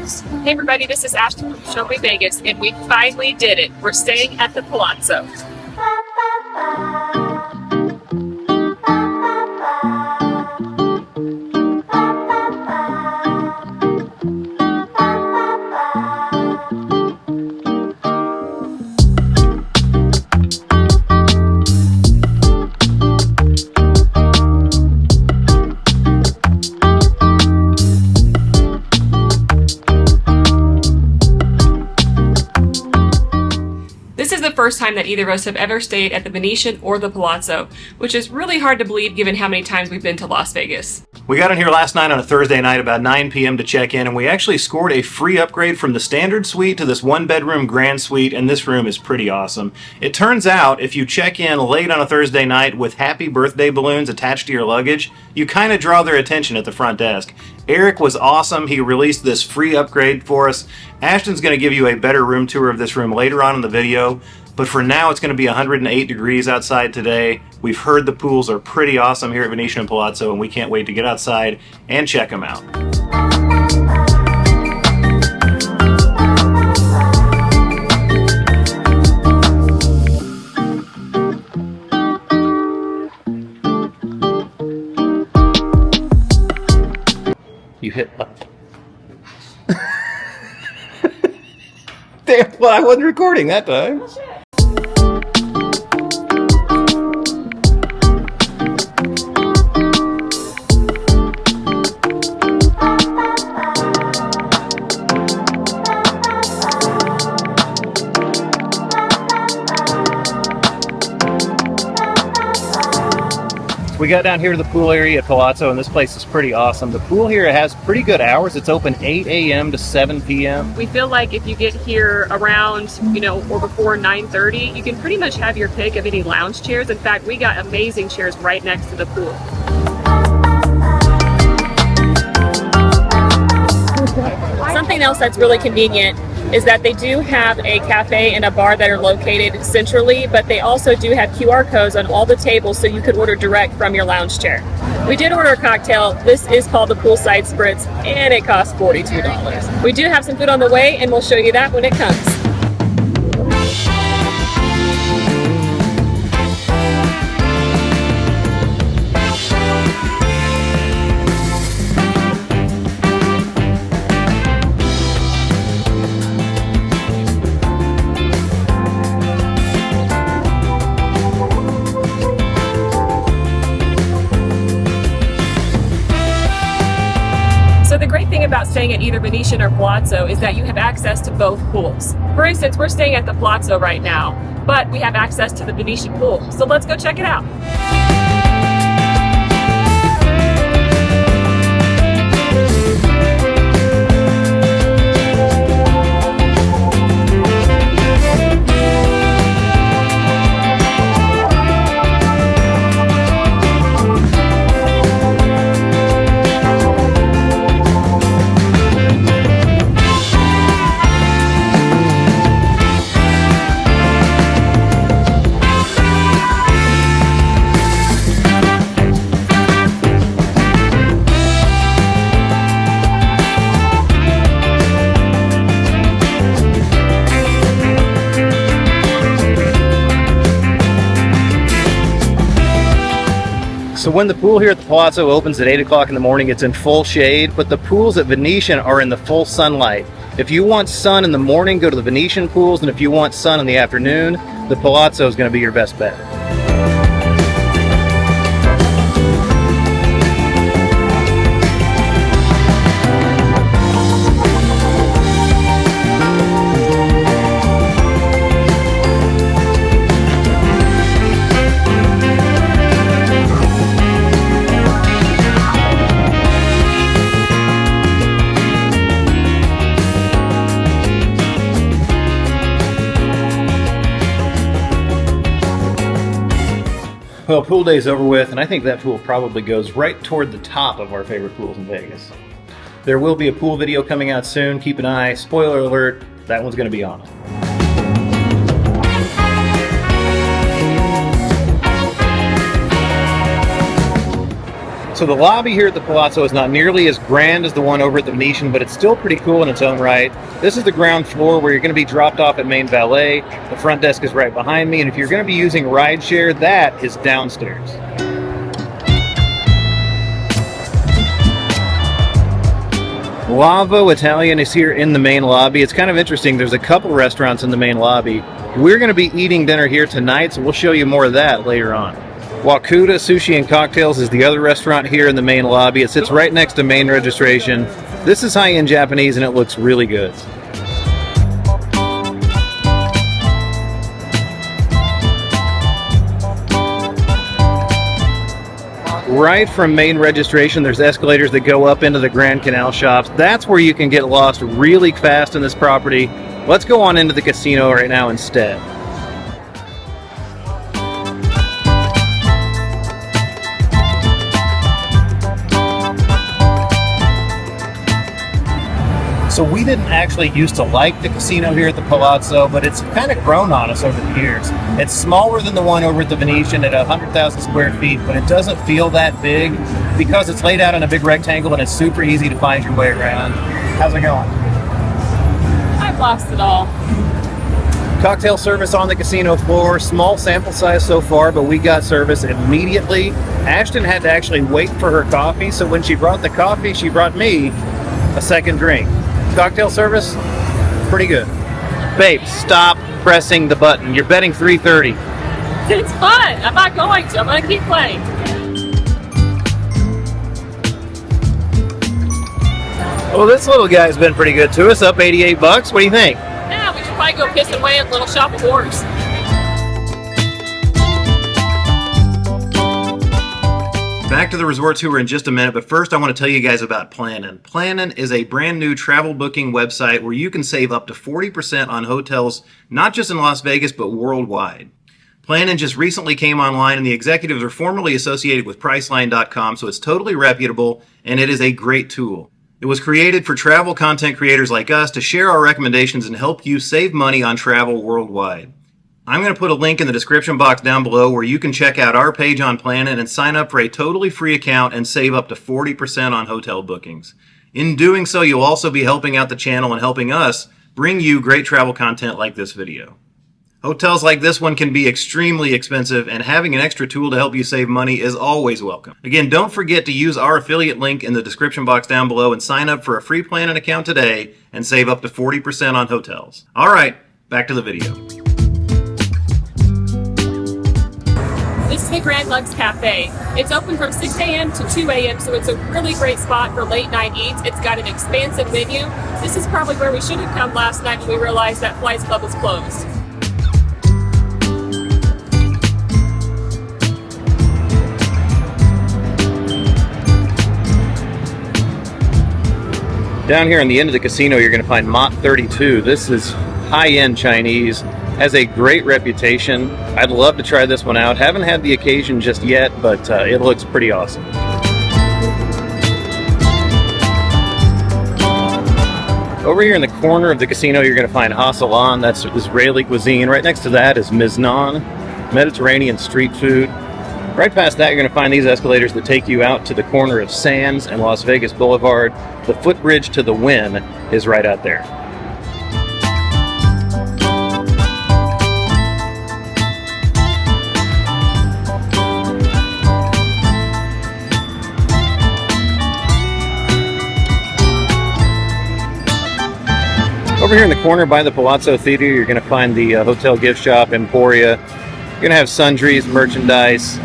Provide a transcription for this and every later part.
Hey everybody, this is Ashton from Snail Mail Vegas, and we finally did it. We're staying at the Palazzo. This is the first time that either of us have ever stayed at the Venetian or the Palazzo, which is really hard to believe given how many times we've been to Las Vegas. We got in here last night on a Thursday night about 9 p.m. to check in, and we actually scored a free upgrade from the standard suite to this one-bedroom grand suite, and this room is pretty awesome. It turns out if you check in late on a Thursday night with happy birthday balloons attached to your luggage, you kind of draw their attention at the front desk. Eric was awesome. He released this free upgrade for us. Ashton's going to give you a better room tour of this room later on in the video. But for now, it's going to be 108 degrees outside today. We've heard the pools are pretty awesome here at Venetian and Palazzo, and we can't wait to get outside and check them out. You hit left. Damn, well, I wasn't recording that time. Oh, shit. We got down here to the pool area at Palazzo, and this place is pretty awesome. The pool here has pretty good hours. It's open 8 a.m. to 7 p.m. We feel like if you get here around, or before 9:30, you can pretty much have your pick of any lounge chairs. In fact, we got amazing chairs right next to the pool. Something else that's really convenient is that they do have a cafe and a bar that are located centrally, but they also do have QR codes on all the tables so you could order direct from your lounge chair. We did order a cocktail. This is called the Poolside Spritz, and it costs $42. We do have some food on the way, and we'll show you that when it comes. So the great thing about staying at either Venetian or Palazzo is that you have access to both pools. For instance, we're staying at the Palazzo right now, but we have access to the Venetian pool. So let's go check it out. So when the pool here at the Palazzo opens at 8 o'clock in the morning, it's in full shade, but the pools at Venetian are in the full sunlight. If you want sun in the morning, go to the Venetian pools, and if you want sun in the afternoon, the Palazzo is going to be your best bet. Well, pool day's over with, and I think that pool probably goes right toward the top of our favorite pools in Vegas. There will be a pool video coming out soon. Keep an eye. Spoiler alert, that one's going to be on it. So the lobby here at the Palazzo is not nearly as grand as the one over at the Venetian, but it's still pretty cool in its own right. This is the ground floor where you're going to be dropped off at main valet. The front desk is right behind me, and if you're going to be using rideshare, that is downstairs. Lavo Italian is here in the main lobby. It's kind of interesting. There's a couple restaurants in the main lobby. We're going to be eating dinner here tonight, so we'll show you more of that later on. Wakuda Sushi and Cocktails is the other restaurant here in the main lobby. It sits right next to main registration. This is high-end Japanese and it looks really good. Right from main registration, there's escalators that go up into the Grand Canal shops. That's where you can get lost really fast in this property. Let's go on into the casino right now instead. So we didn't actually used to like the casino here at the Palazzo, but it's kind of grown on us over the years. It's smaller than the one over at the Venetian at 100,000 square feet, but it doesn't feel that big because it's laid out in a big rectangle and it's super easy to find your way around. How's it going? I've lost it all. Cocktail service on the casino floor. Small sample size so far, but we got service immediately. Ashton had to actually wait for her coffee, so when she brought the coffee, she brought me a second drink. Cocktail service, pretty good. Babe, stop pressing the button. You're betting 330. It's fun. I'm not going to. I'm going to keep playing. Well, this little guy's been pretty good to us. Up 88 bucks. What do you think? Yeah, we should probably go piss away at Little Shop of Horrors. Back to the resort tour in just a minute, but first I want to tell you guys about Plannin. Plannin is a brand new travel booking website where you can save up to 40% on hotels, not just in Las Vegas, but worldwide. Plannin just recently came online and the executives are formerly associated with Priceline.com, so it's totally reputable and it is a great tool. It was created for travel content creators like us to share our recommendations and help you save money on travel worldwide. I'm going to put a link in the description box down below where you can check out our page on Plannin and sign up for a totally free account and save up to 40% on hotel bookings. In doing so, you'll also be helping out the channel and helping us bring you great travel content like this video. Hotels like this one can be extremely expensive, and having an extra tool to help you save money is always welcome. Again, don't forget to use our affiliate link in the description box down below and sign up for a free Plannin account today and save up to 40% on hotels. All right, back to the video. This is the Grand Lux Cafe. It's open from 6 a.m. to 2 a.m., so it's a really great spot for late night eats. It's got an expansive menu. This is probably where we should have come last night when we realized that Flights Club was closed. Down here on the end of the casino, you're going to find Mott 32. This is high-end Chinese. Has a great reputation. I'd love to try this one out. Haven't had the occasion just yet, but it looks pretty awesome. Over here in the corner of the casino, you're going to find Hassalan. That's Israeli cuisine. Right next to that is Miznan, Mediterranean street food. Right past that, you're going to find these escalators that take you out to the corner of Sands and Las Vegas Boulevard. The footbridge to the Wynn is right out there. Over here in the corner by the Palazzo Theater, you're going to find the hotel gift shop, Emporia. You're going to have sundries, merchandise,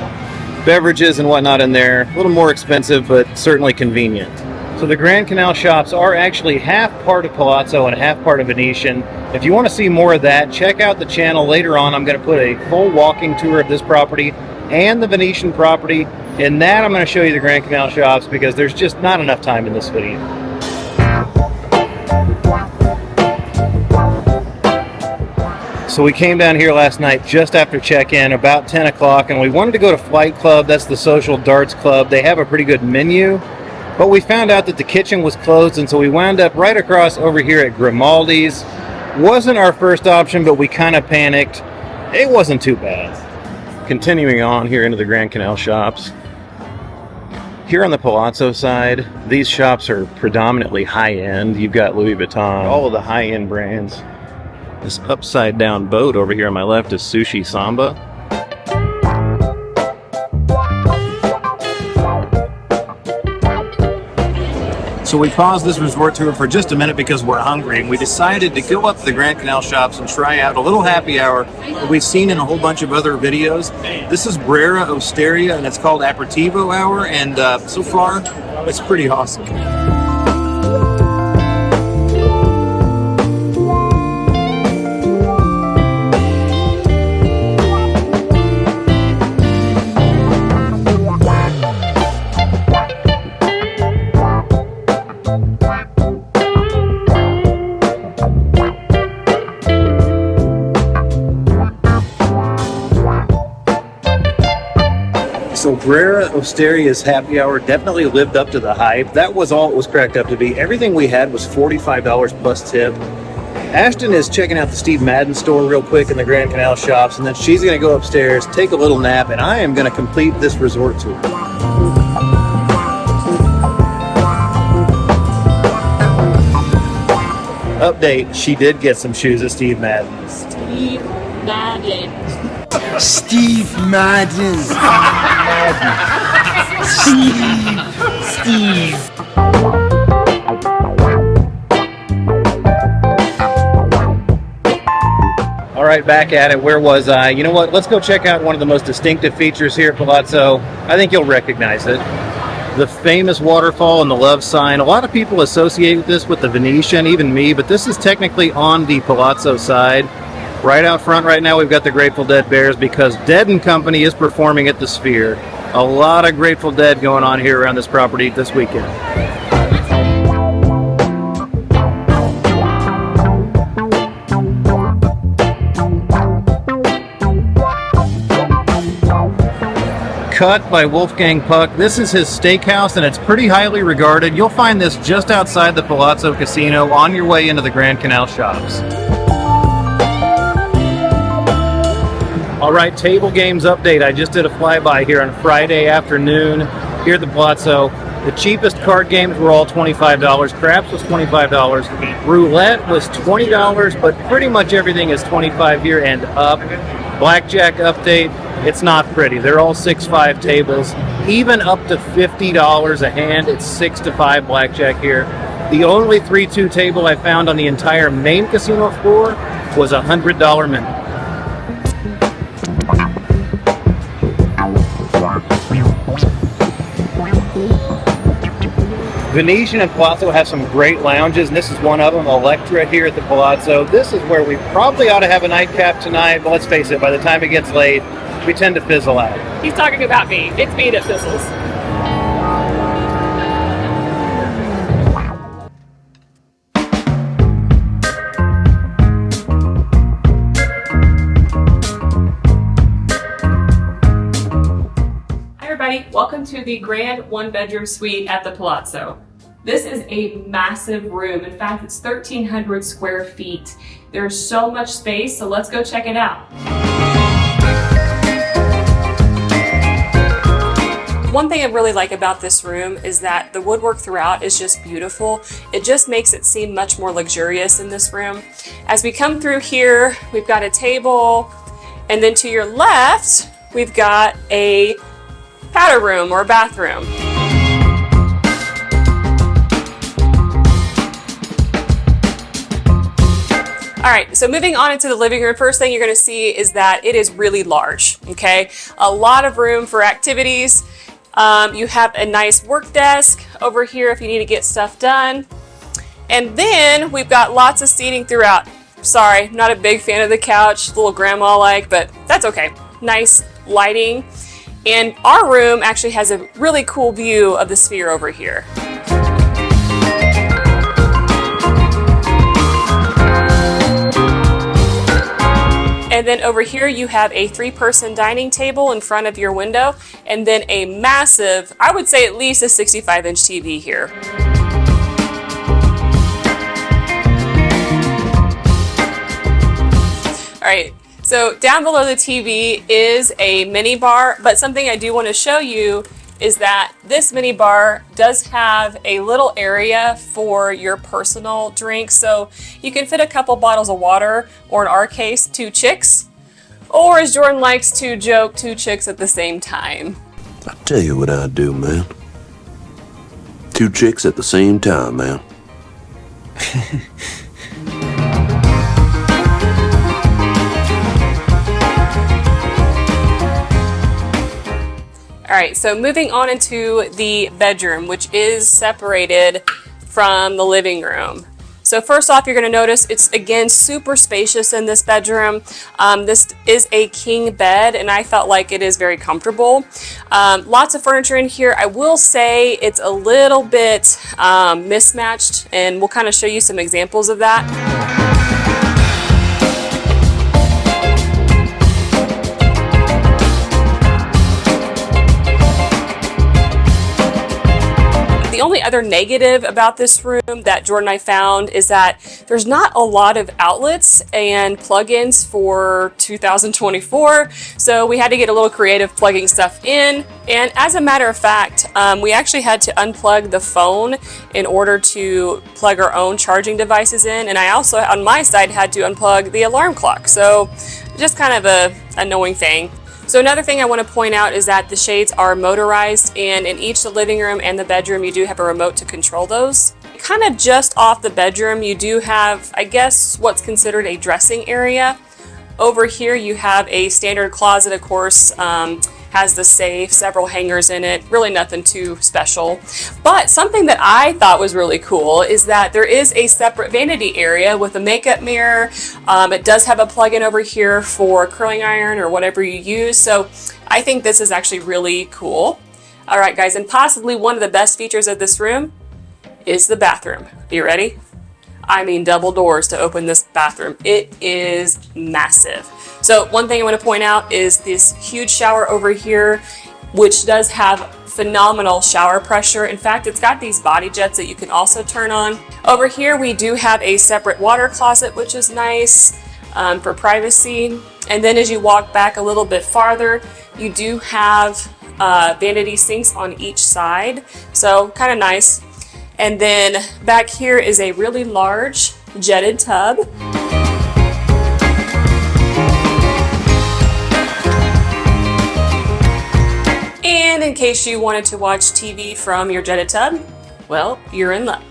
beverages and whatnot in there. A little more expensive, but certainly convenient. So the Grand Canal shops are actually half part of Palazzo and half part of Venetian. If you want to see more of that, check out the channel later on. I'm going to put a full walking tour of this property and the Venetian property. In that, I'm going to show you the Grand Canal shops because there's just not enough time in this video. So we came down here last night just after check-in, about 10 o'clock, and we wanted to go to Flight Club. That's the social darts club. They have a pretty good menu, but we found out that the kitchen was closed, and so we wound up right across over here at Grimaldi's. Wasn't our first option, but we kind of panicked. It wasn't too bad. Continuing on here into the Grand Canal shops. Here on the Palazzo side, these shops are predominantly high-end. You've got Louis Vuitton, all of the high-end brands. This upside-down boat over here on my left is Sushi Samba. So we paused this resort tour for just a minute because we're hungry, and we decided to go up to the Grand Canal shops and try out a little happy hour that we've seen in a whole bunch of other videos. This is Brera Osteria, and it's called Aperitivo Hour, and so far, it's pretty awesome. So Brera Osteria's happy hour definitely lived up to the hype. That was all it was cracked up to be. Everything we had was $45 plus tip. Ashton is checking out the Steve Madden store real quick in the Grand Canal shops, and then she's going to go upstairs, take a little nap, and I am going to complete this resort tour. Update, she did get some shoes at Steve Madden. Steve Madden. Steve Madden. Steve. All right, back at it. Where was I? You know what? Let's go check out one of the most distinctive features here at Palazzo. I think you'll recognize it. The famous waterfall and the love sign. A lot of people associate this with the Venetian, even me, but this is technically on the Palazzo side. Right out front right now, we've got the Grateful Dead Bears because Dead & Company is performing at the Sphere. A lot of Grateful Dead going on here around this property this weekend. Cut by Wolfgang Puck. This is his steakhouse, and it's pretty highly regarded. You'll find this just outside the Palazzo Casino on your way into the Grand Canal shops. All right, table games update. I just did a flyby here on Friday afternoon here at the Palazzo. The cheapest card games were all $25. Craps was $25. Roulette was $20, but pretty much everything is $25 here and up. Blackjack update. It's not pretty. They're all 6-5 tables, even up to $50 a hand. It's 6 to 5 blackjack here. The only 3-2 table I found on the entire main casino floor was a $100 minimum. Venetian and Palazzo have some great lounges, and this is one of them, Electra here at the Palazzo. This is where we probably ought to have a nightcap tonight, but let's face it, by the time it gets late, we tend to fizzle out. He's talking about me. It's me that fizzles. Hi everybody, welcome to the grand one-bedroom suite at the Palazzo. This is a massive room. In fact, it's 1,300 square feet. There's so much space, so let's go check it out. One thing I really like about this room is that the woodwork throughout is just beautiful. It just makes it seem much more luxurious in this room. As we come through here, we've got a table, and then to your left, we've got a powder room or a bathroom. All right, so moving on into the living room, first thing you're gonna see is that it is really large, okay? A lot of room for activities. You have a nice work desk over here if you need to get stuff done. And then we've got lots of seating throughout. Sorry, not a big fan of the couch, a little grandma-like, but that's okay. Nice lighting. And our room actually has a really cool view of the Sphere over here. And then over here you have a 3-person dining table in front of your window, and then a massive, I would say at least a 65-inch TV here. All right, so down below the TV is a mini bar, but something I do want to show you is that this mini bar does have a little area for your personal drink. So you can fit a couple bottles of water, or in our case, 2 chicks. Or as Jordan likes to joke, 2 chicks at the same time. I tell you what I'd do, man. 2 chicks at the same time, man. All right, so moving on into the bedroom, which is separated from the living room. So first off, you're going to notice it's, again, super spacious in this bedroom. This is a king bed, and I felt like it is very comfortable. Lots of furniture in here. I will say it's a little bit mismatched, and we'll kind of show you some examples of that. The only other negative about this room that Jordan and I found is that there's not a lot of outlets and plugins for 2024, so we had to get a little creative plugging stuff in. And as a matter of fact, we actually had to unplug the phone in order to plug our own charging devices in, and I also, on my side, had to unplug the alarm clock, so just kind of a annoying thing. So another thing I want to point out is that the shades are motorized, and in each the living room and the bedroom you do have a remote to control those. Kind of just off the bedroom you do have, I guess, what's considered a dressing area. Over here you have a standard closet, of course, has the safe, several hangers in it, really nothing too special. But something that I thought was really cool is that there is a separate vanity area with a makeup mirror. It does have a plug-in over here for curling iron or whatever you use, so I think this is actually really cool. All right, guys, and possibly one of the best features of this room is the bathroom. You ready? I mean, double doors to open this bathroom. It is massive. So one thing I want to point out is this huge shower over here, which does have phenomenal shower pressure. In fact, it's got these body jets that you can also turn on. Over here, we do have a separate water closet, which is nice for privacy. And then as you walk back a little bit farther, you do have vanity sinks on each side. So kind of nice. And then back here is a really large jetted tub. And in case you wanted to watch TV from your jetted tub, well, you're in luck.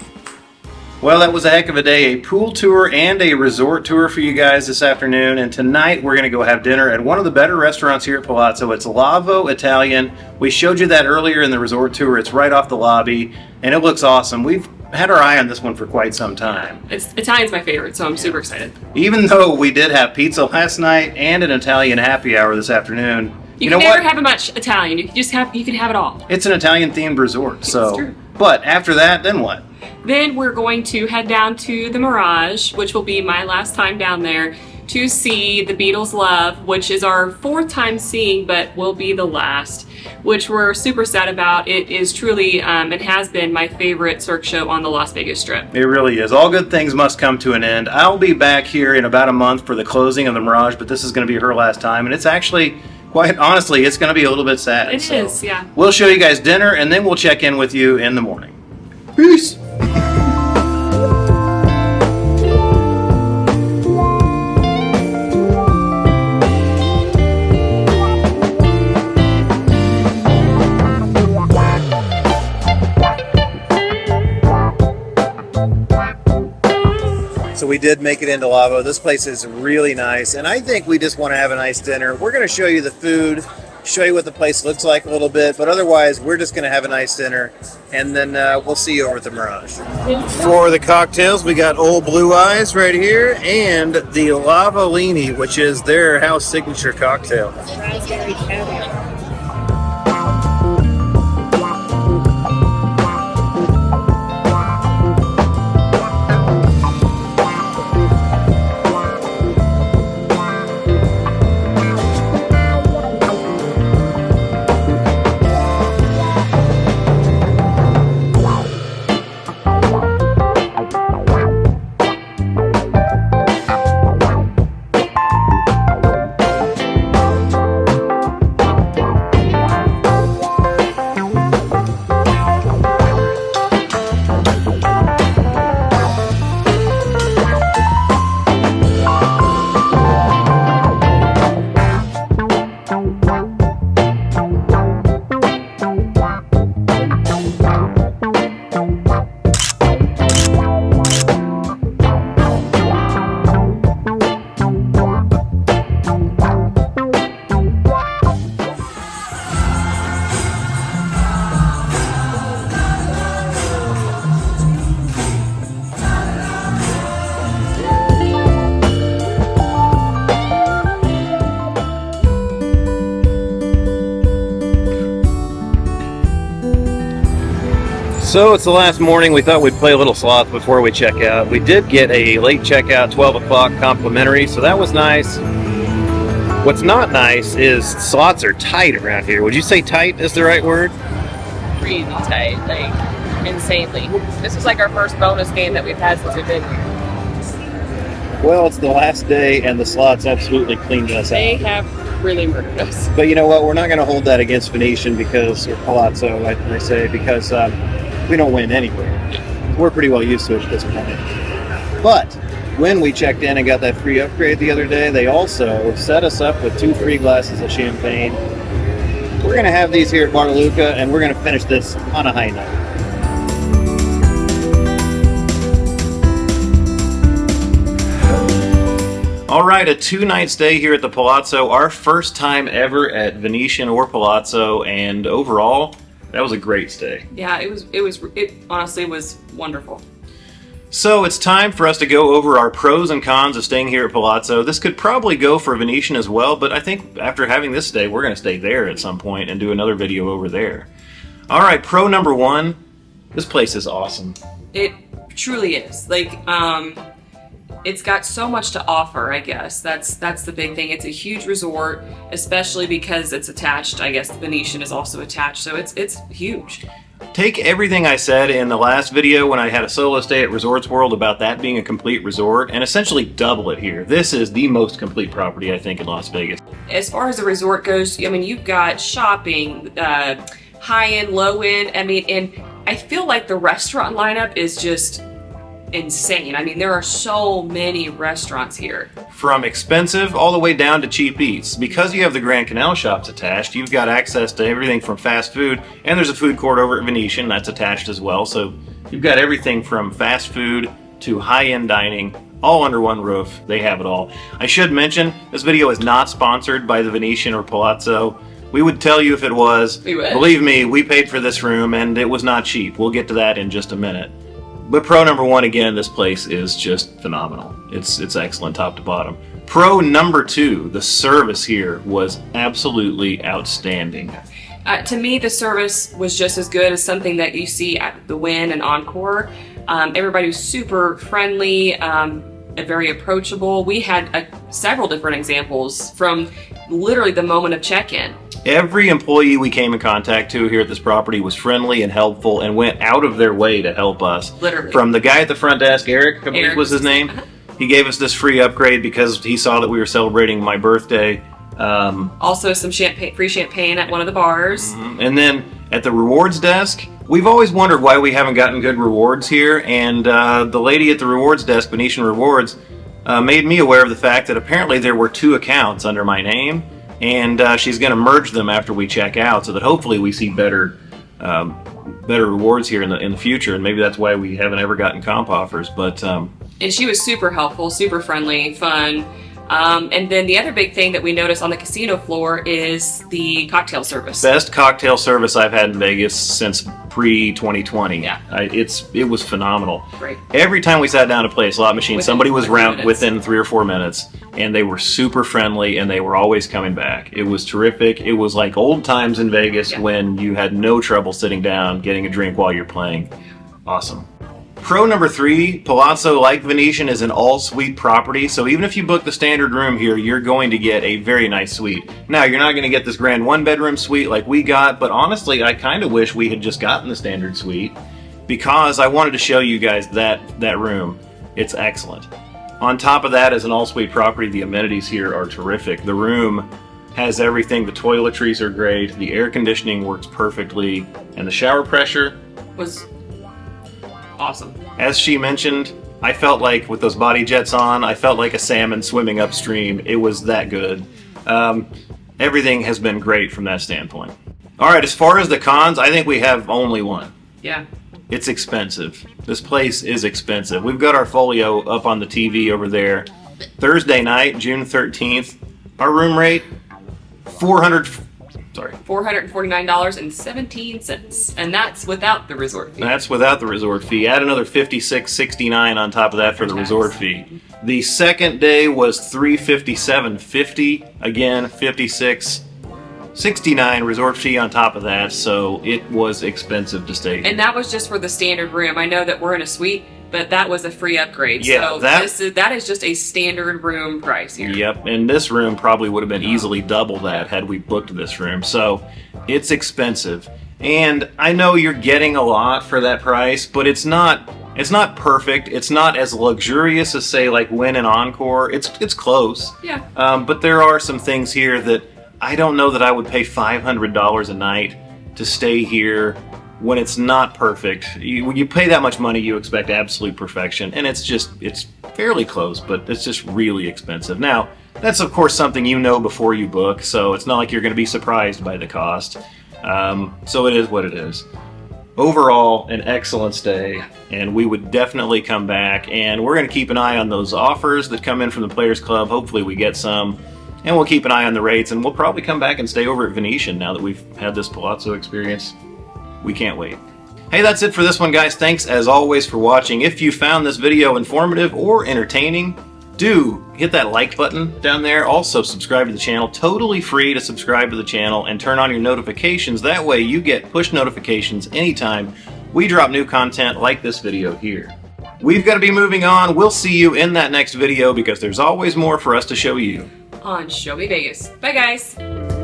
Well, that was a heck of a day. A pool tour and a resort tour for you guys this afternoon. And tonight we're going to go have dinner at one of the better restaurants here at Palazzo. It's Lavo Italian. We showed you that earlier in the resort tour. It's right off the lobby, and it looks awesome. We've had our eye on this one for quite some time. Italian's my favorite, so I'm super excited. Even though we did have pizza last night and an Italian happy hour this afternoon, you can never have much Italian. You can have it all. It's an Italian-themed resort, so. It's true. But after that, then what? Then we're going to head down to the Mirage, which will be my last time down there, to see the Beatles Love, which is our 4th time seeing, but will be the last, which we're super sad about. It is truly, and has been, my favorite Cirque show on the Las Vegas Strip. It really is. All good things must come to an end. I'll be back here in about a month for the closing of the Mirage, but this is going to be her last time, and it's actually, quite honestly, it's going to be a little bit sad. It is, yeah. We'll show you guys dinner, and then we'll check in with you in the morning. Peace! So we did make it into Lavo. This place is really nice, and I think we just want to have a nice dinner. We're going to show you the food, show you what the place looks like a little bit, but otherwise we're just going to have a nice dinner, and then we'll see you over at the Mirage. For the cocktails, we got Old Blue Eyes right here, and the Lavolini, which is their house signature cocktail. Raspberry caviar. So it's the last morning. We thought we'd play a little slots before we check out. We did get a late checkout, 12 o'clock complimentary, so that was nice. What's not nice is slots are tight around here. Would you say tight is the right word? Really tight, like insanely. This was like our first bonus game that we've had since we've been here. Well, it's the last day and the slots absolutely cleaned us They out. have really murdered us. But you know what? We're not going to hold that against Venetian because, or Palazzo, I say, because we don't win anywhere. We're pretty well used to it at this point. But when we checked in and got that free upgrade the other day, they also set us up with 2 free glasses of champagne. We're going to have these here at Bar Luca, and we're going to finish this on a high note. All right, a 2-night stay here at the Palazzo. Our first time ever at Venetian or Palazzo, and overall, that was a great stay. Yeah, it honestly was wonderful. So it's time for us to go over our pros and cons of staying here at Palazzo. This could probably go for Venetian as well, but I think after having this stay, we're going to stay there at some point and do another video over there. All right, pro number 1, this place is awesome. It truly is. Like, it's got so much to offer, I guess. That's the big thing. It's a huge resort, especially because it's attached. I guess the Venetian is also attached, so it's huge. Take everything I said in the last video when I had a solo stay at Resorts World about that being a complete resort and essentially double it here. This is the most complete property, I think, in Las Vegas. As far as the resort goes, I mean, you've got shopping, high-end, low-end. I mean, and I feel like the restaurant lineup is just insane. I mean, there are so many restaurants here. From expensive all the way down to cheap eats. Because you have the Grand Canal shops attached, you've got access to everything from fast food, and there's a food court over at Venetian that's attached as well. So you've got everything from fast food to high-end dining, all under one roof. They have it all. I should mention, this video is not sponsored by the Venetian or Palazzo. We would tell you if it was. We would. Believe me, we paid for this room, and it was not cheap. We'll get to that in just a minute. But pro number 1, again, this place is just phenomenal. It's excellent top to bottom. Pro number 2, the service here was absolutely outstanding. To me, the service was just as good as something that you see at the Wynn and Encore. Everybody was super friendly, very approachable. We had several different examples from literally the moment of check-in. Every employee we came in contact to here at this property was friendly and helpful and went out of their way to help us. Literally. From the guy at the front desk, Eric, I believe Eric was his name. He gave us this free upgrade because he saw that we were celebrating my birthday. Also some free champagne at one of the bars. And then at the rewards desk, we've always wondered why we haven't gotten good rewards here. And the lady at the rewards desk, Venetian Rewards, made me aware of the fact that apparently there were 2 accounts under my name. And she's going to merge them after we check out, so that hopefully we see better rewards here in the future. And maybe that's why we haven't ever gotten comp offers. But And she was super helpful, super friendly, fun. And then the other big thing that we noticed on the casino floor is the cocktail service. best cocktail service I've had in Vegas since pre-2020. Yeah. It was phenomenal. Great. Every time we sat down to play a slot machine, Within somebody was 3 around minutes. within 3 or 4 minutes, and they were super friendly, and they were always coming back. It was terrific. It was like old times in Vegas when you had no trouble sitting down, getting a drink while you're playing. Awesome. Pro number 3, Palazzo, like Venetian, is an all-suite property, so even if you book the standard room here, you're going to get a very nice suite. Now, you're not going to get this grand 1-bedroom suite like we got, but honestly, I kind of wish we had just gotten the standard suite because I wanted to show you guys that room. It's excellent. On top of that, as an all-suite property, the amenities here are terrific. The room has everything. The toiletries are great, the air conditioning works perfectly, and the shower pressure Was awesome. As she mentioned, I felt like with those body jets on, I felt like a salmon swimming upstream. It was that good. Everything has been great from that standpoint. All right, as far as the cons, I think we have only one. Yeah. It's expensive. This place is expensive. We've got our folio up on the TV over there. Thursday night, June 13th, our room rate, $449.17, and that's without the resort fee. That's without the resort fee. Add another $56.69 on top of that for the resort fee. The second day was $357.50. Again, $56 $69 resort fee on top of that, so it was expensive to stay here. And that was just for the standard room. I know that we're in a suite, but that was a free upgrade. Yeah, so that is just a standard room price here. Yep, and this room probably would have been easily double that had we booked this room. So it's expensive. And I know you're getting a lot for that price, but it's not perfect. It's not as luxurious as, say, like Wynn and Encore. It's close. Yeah. But there are some things here that I don't know that I would pay $500 a night to stay here when it's not perfect. When you pay that much money, you expect absolute perfection, and it's fairly close, but it's just really expensive. Now, that's of course something you know before you book, so it's not like you're going to be surprised by the cost. So it is what it is. Overall, an excellent stay, and we would definitely come back, and we're going to keep an eye on those offers that come in from the Players Club. Hopefully we get some, and we'll keep an eye on the rates, and we'll probably come back and stay over at Venetian now that we've had this Palazzo experience. We can't wait. Hey, that's it for this one, guys. Thanks as always for watching. If you found this video informative or entertaining, do hit that like button down there. Also subscribe to the channel. Totally free to subscribe to the channel and turn on your notifications. That way you get push notifications anytime we drop new content like this video here. We've got to be moving on. We'll see you in that next video because there's always more for us to show you On Show Me Vegas. Bye, guys.